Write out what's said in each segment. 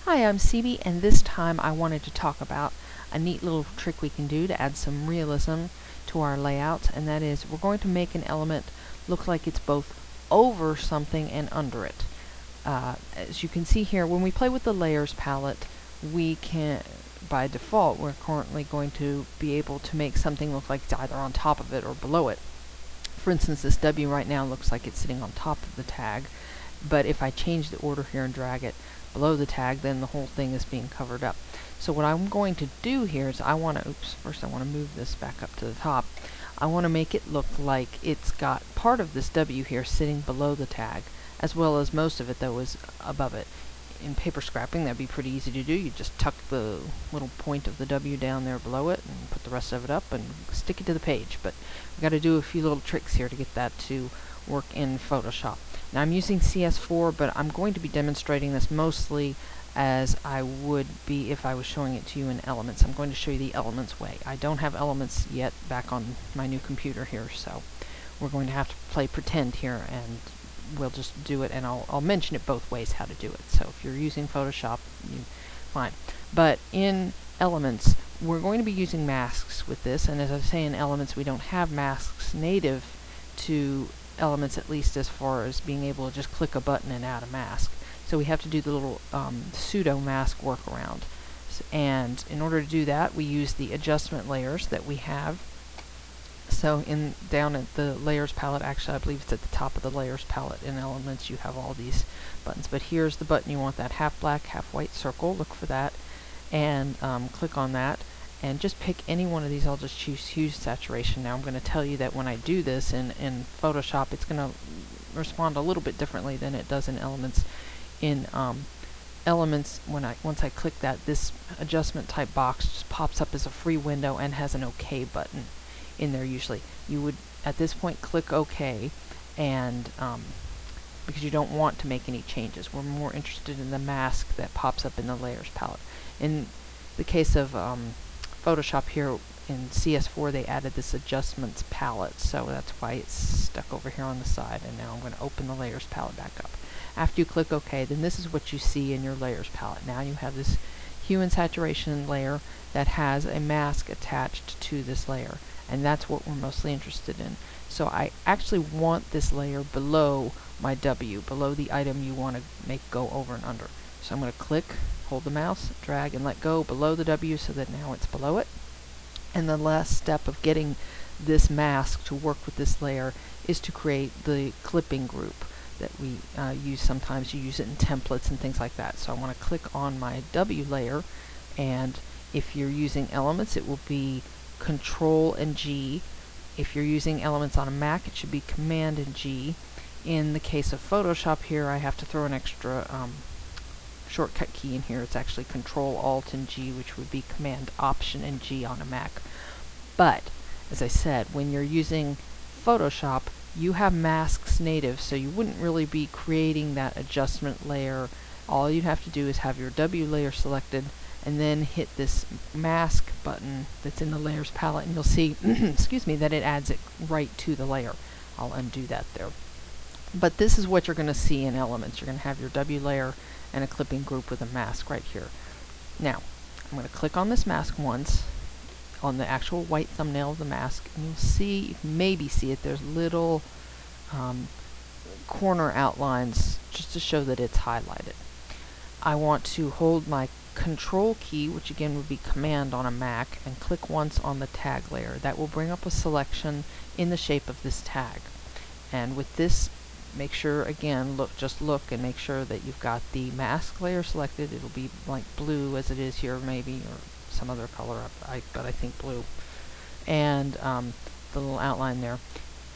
Hi, I'm CB, and this time I wanted to talk about a neat little trick we can do to add some realism to our layouts, and that is we're going to make an element look like it's both over something and under it. As you can see here, when we play with the layers palette, we can, by default, we're currently going to be able to make something look like it's either on top of it or below it. For instance, this W right now looks like it's sitting on top of the tag, but if I change the order here and drag it below the tag, then the whole thing is being covered up. So what I'm going to do here is first I want to move this back up to the top. I want to make it look like it's got part of this W here sitting below the tag, as well as most of it though is above it. In paper scrapping, that'd be pretty easy to do. You just tuck the little point of the W down there below it and put the rest of it up and stick it to the page. But we've got to do a few little tricks here to get that to work in Photoshop. Now I'm using CS4, but I'm going to be demonstrating this mostly as I would be if I was showing it to you in Elements. I'm going to show you the Elements way. I don't have Elements yet back on my new computer here, so we're going to have to play pretend here, and we'll just do it, and I'll mention it both ways how to do it. So if you're using Photoshop, fine. But in Elements, we're going to be using masks with this, and as I say, in Elements we don't have masks native to Elements, at least as far as being able to just click a button and add a mask. So we have to do the little pseudo mask workaround. And in order to do that, we use the adjustment layers that we have. So down at the layers palette, actually I believe it's at the top of the layers palette in Elements, you have all these buttons. But here's the button you want, that half black, half white circle. Look for that and click on that. And just pick any one of these. I'll just choose hue saturation. Now I'm going to tell you that when I do this in Photoshop, it's going to respond a little bit differently than it does in Elements. In Elements, once I click that, this adjustment type box just pops up as a free window and has an OK button in there usually. You would, at this point, click OK, and because you don't want to make any changes. We're more interested in the mask that pops up in the layers palette. In the case of Photoshop here in CS4, they added this adjustments palette, so that's why it's stuck over here on the side. And now I'm going to open the layers palette back up. After you click OK, then this is what you see in your layers palette. Now you have this hue and saturation layer that has a mask attached to this layer, and that's what we're mostly interested in. So I actually want this layer below my W, below the item you want to make go over and under. So I'm going to click, hold the mouse, drag and let go below the W so that now it's below it. And the last step of getting this mask to work with this layer is to create the clipping group that we use. Sometimes you use it in templates and things like that. So I want to click on my W layer, and if you're using Elements, it will be Control and G. If you're using Elements on a Mac, it should be Command and G. In the case of Photoshop here, I have to throw an extra shortcut key in here. It's actually Control Alt and G, which would be Command Option and G on a Mac. But as I said, when you're using Photoshop, you have masks native, so you wouldn't really be creating that adjustment layer. All you'd have to do is have your W layer selected and then hit this mask button that's in the layers palette, and you'll see excuse me, that it adds it right to the layer. I'll undo that there. But this is what you're going to see in Elements. You're going to have your W layer and a clipping group with a mask right here. Now, I'm going to click on this mask once on the actual white thumbnail of the mask, and you'll see, you can maybe see it, there's little corner outlines just to show that it's highlighted. I want to hold my Control key, which again would be Command on a Mac, and click once on the tag layer. That will bring up a selection in the shape of this tag. And with this, make sure, again, just look and make sure that you've got the mask layer selected. It'll be like blue as it is here, maybe, or some other color, but I think blue. And the little outline there.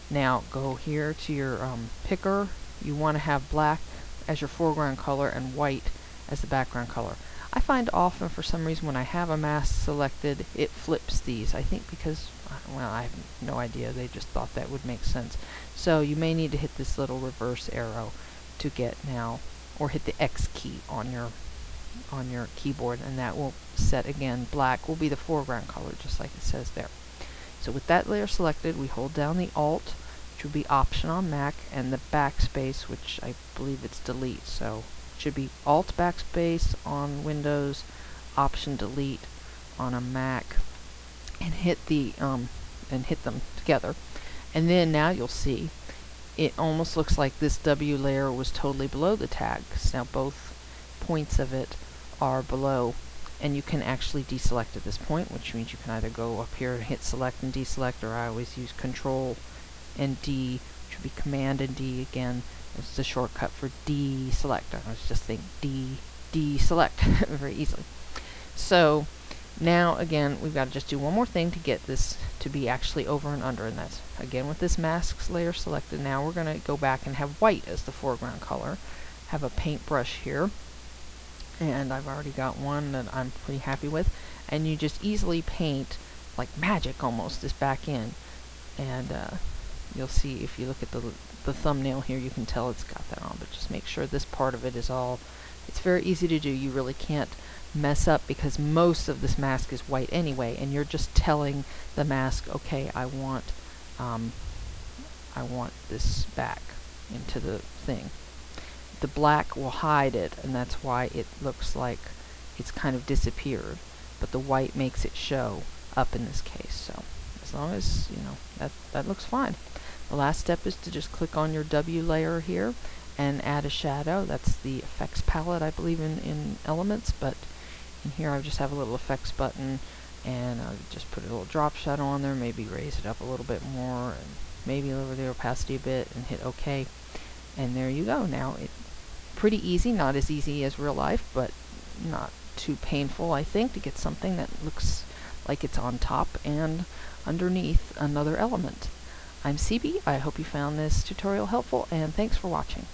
Now go here to your picker. You want to have black as your foreground color and white as the background color. I find often, for some reason, when I have a mask selected, it flips these. I think because, well, I have no idea. They just thought that would make sense. So you may need to hit this little reverse arrow to get now, or hit the X key on your keyboard, and that will set, again, black will be the foreground color, just like it says there. So with that layer selected, we hold down the Alt, which would be Option on Mac, and the backspace, which I believe it's Delete. So should be Alt Backspace on Windows, Option Delete on a Mac, and hit them together. And then now you'll see it almost looks like this W layer was totally below the tag, because now both points of it are below, and you can actually deselect at this point, which means you can either go up here and hit select and deselect, or I always use Control and D, which would be Command and D again. It's the shortcut for deselect. I was just think deselect very easily. So now again, we've got to just do one more thing to get this to be actually over and under, and that's again with this masks layer selected. Now we're going to go back and have white as the foreground color. Have a paintbrush here, and I've already got one that I'm pretty happy with, and you just easily paint like magic almost this back end, and you'll see if you look at the thumbnail here, you can tell it's got that on, but just make sure this part of it is all, it's very easy to do. You really can't mess up because most of this mask is white anyway, and you're just telling the mask, okay, I want this back into the thing. The black will hide it, and that's why it looks like it's kind of disappeared, but the white makes it show up in this case. So as long as you know that looks fine. The last step is to just click on your W layer here and add a shadow. That's the effects palette, I believe, in Elements, but in here I just have a little effects button, and I'll just put a little drop shadow on there, maybe raise it up a little bit more, and maybe lower the opacity a bit, and hit OK. And there you go. Now it's pretty easy, not as easy as real life, but not too painful, I think, to get something that looks like it's on top and underneath another element. I'm CB. I hope you found this tutorial helpful, and thanks for watching.